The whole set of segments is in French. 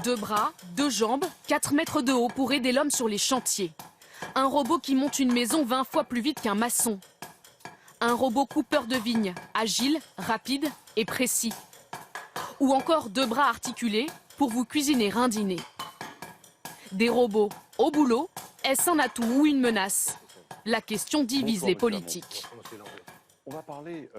2 bras, 2 jambes, 4 mètres de haut pour aider l'homme sur les chantiers. Un robot qui monte une maison 20 fois plus vite qu'un maçon. Un robot coupeur de vigne, agile, rapide et précis. Ou encore 2 bras articulés pour vous cuisiner un dîner. Des robots au boulot, est-ce un atout ou une menace? La question divise les politiques.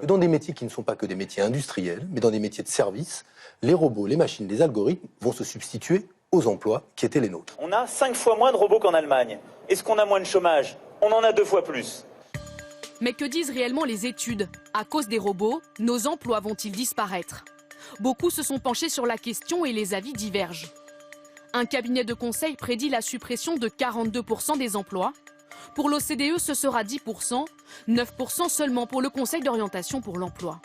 Dans des métiers qui ne sont pas que des métiers industriels, mais dans des métiers de service, les robots, les machines, les algorithmes vont se substituer aux emplois qui étaient les nôtres. On a 5 fois moins de robots qu'en Allemagne. Est-ce qu'on a moins de chômage? On en a 2 fois plus. Mais que disent réellement les études? À cause des robots, nos emplois vont-ils disparaître? Beaucoup se sont penchés sur la question et les avis divergent. Un cabinet de conseil prédit la suppression de 42% des emplois. Pour l'OCDE, ce sera 10%, 9% seulement pour le Conseil d'orientation pour l'emploi.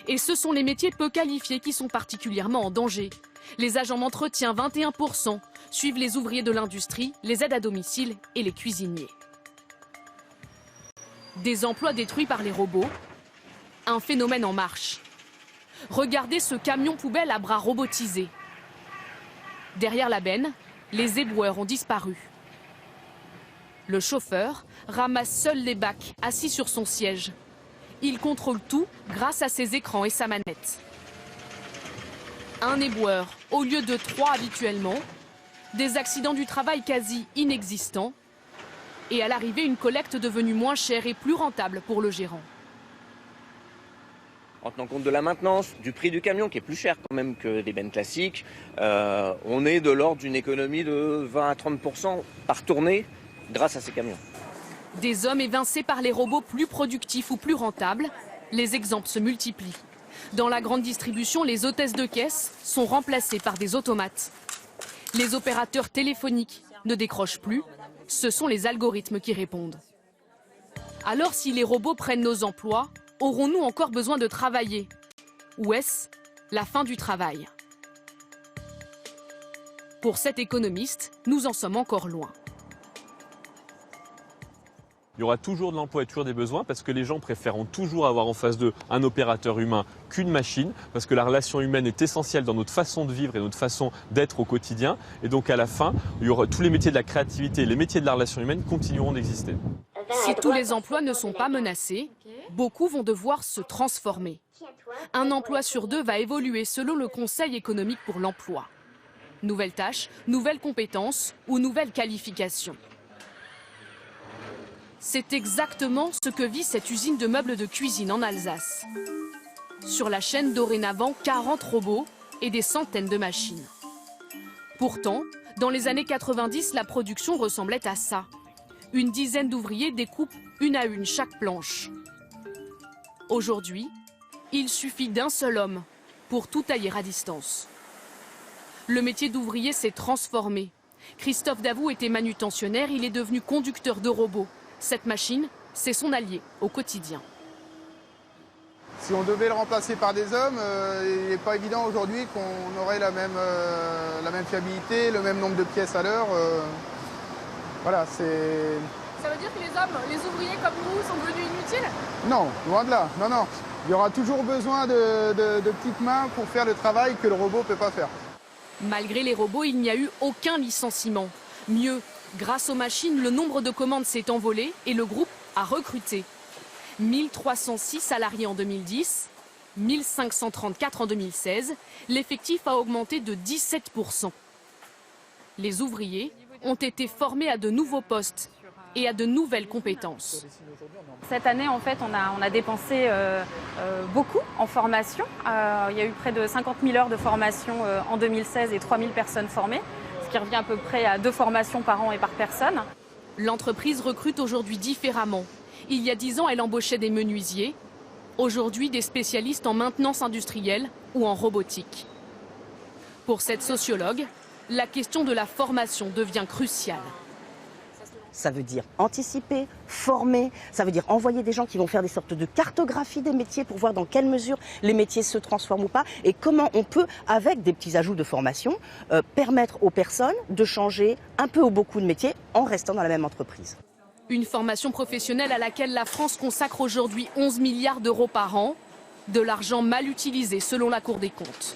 Et ce sont les métiers peu qualifiés qui sont particulièrement en danger. Les agents d'entretien, 21%, suivent les ouvriers de l'industrie, les aides à domicile et les cuisiniers. Des emplois détruits par les robots, un phénomène en marche. Regardez ce camion poubelle à bras robotisés. Derrière la benne, les éboueurs ont disparu. Le chauffeur ramasse seul les bacs, assis sur son siège. Il contrôle tout grâce à ses écrans et sa manette. Un éboueur au lieu de 3 habituellement, des accidents du travail quasi inexistants et à l'arrivée une collecte devenue moins chère et plus rentable pour le gérant. En tenant compte de la maintenance, du prix du camion qui est plus cher quand même que des bennes classiques, on est de l'ordre d'une économie de 20 à 30% par tournée grâce à ces camions. Des hommes évincés par les robots plus productifs ou plus rentables, les exemples se multiplient. Dans la grande distribution, les hôtesses de caisse sont remplacées par des automates. Les opérateurs téléphoniques ne décrochent plus, ce sont les algorithmes qui répondent. Alors si les robots prennent nos emplois, aurons-nous encore besoin de travailler? Ou est-ce la fin du travail? Pour cet économiste, nous en sommes encore loin. Il y aura toujours de l'emploi et toujours des besoins parce que les gens préféreront toujours avoir en face d'eux un opérateur humain qu'une machine, parce que la relation humaine est essentielle dans notre façon de vivre et notre façon d'être au quotidien. Et donc à la fin, il y aura tous les métiers de la créativité et les métiers de la relation humaine continueront d'exister. Si tous les emplois ne sont pas menacés, beaucoup vont devoir se transformer. Un emploi sur 2 va évoluer selon le Conseil économique pour l'emploi. Nouvelles tâches, nouvelles compétences ou nouvelles qualifications. C'est exactement ce que vit cette usine de meubles de cuisine en Alsace. Sur la chaîne, dorénavant, 40 robots et des centaines de machines. Pourtant, dans les années 90, la production ressemblait à ça. Une dizaine d'ouvriers découpent une à une chaque planche. Aujourd'hui, il suffit d'un seul homme pour tout tailler à distance. Le métier d'ouvrier s'est transformé. Christophe Davout était manutentionnaire, il est devenu conducteur de robots. Cette machine, c'est son allié au quotidien. Si on devait le remplacer par des hommes, il n'est pas évident aujourd'hui qu'on aurait la même fiabilité, le même nombre de pièces à l'heure. Voilà, c'est... Ça veut dire que les hommes, les ouvriers comme nous, sont devenus inutiles? Non, loin de là, non, non. Il y aura toujours besoin de petites mains pour faire le travail que le robot ne peut pas faire. Malgré les robots, il n'y a eu aucun licenciement. Mieux, grâce aux machines, le nombre de commandes s'est envolé et le groupe a recruté. 1306 salariés en 2010, 1534 en 2016. L'effectif a augmenté de 17%. Les ouvriers ont été formés à de nouveaux postes et à de nouvelles compétences. Cette année, en fait, on a dépensé beaucoup en formation. Il y a eu près de 50 000 heures de formation en 2016 et 3 000 personnes formées, ce qui revient à peu près à 2 formations par an et par personne. L'entreprise recrute aujourd'hui différemment. Il y a 10 ans, elle embauchait des menuisiers. Aujourd'hui, des spécialistes en maintenance industrielle ou en robotique. Pour cette sociologue, la question de la formation devient cruciale. Ça veut dire anticiper, former, ça veut dire envoyer des gens qui vont faire des sortes de cartographie des métiers pour voir dans quelle mesure les métiers se transforment ou pas et comment on peut, avec des petits ajouts de formation, permettre aux personnes de changer un peu ou beaucoup de métiers en restant dans la même entreprise. Une formation professionnelle à laquelle la France consacre aujourd'hui 11 milliards d'euros par an, de l'argent mal utilisé selon la Cour des comptes.